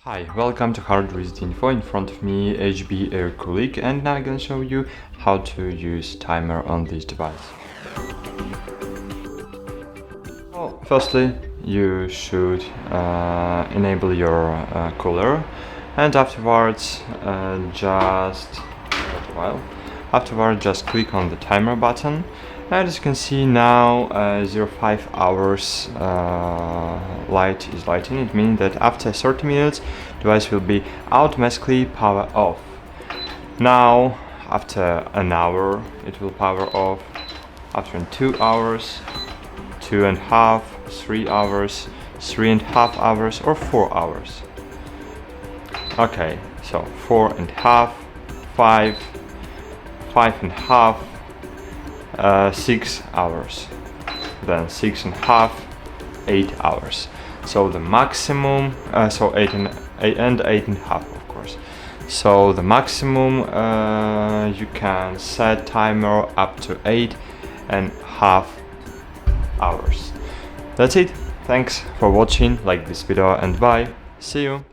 Hi, welcome to HardReset.Info. In front of me HB Air Coolic, and now I'm gonna show you how to use timer on this device. Well, firstly, you should enable your cooler, and afterwards just click on the timer button. And as you can see now, 05 hours light is lighting. It means that after 30 minutes, device will be automatically power off. Now, after an hour, it will power off. After 2 hours, 2.5, 3 hours, 3.5 hours, or 4 hours. Okay, so 4.5, 5, 5.5. 6 hours, then 6.5, 8 hours. So the maximum, so 8.5, of course. So the maximum you can set timer up to 8.5 hours. That's it. Thanks for watching. Like this video and bye. See you.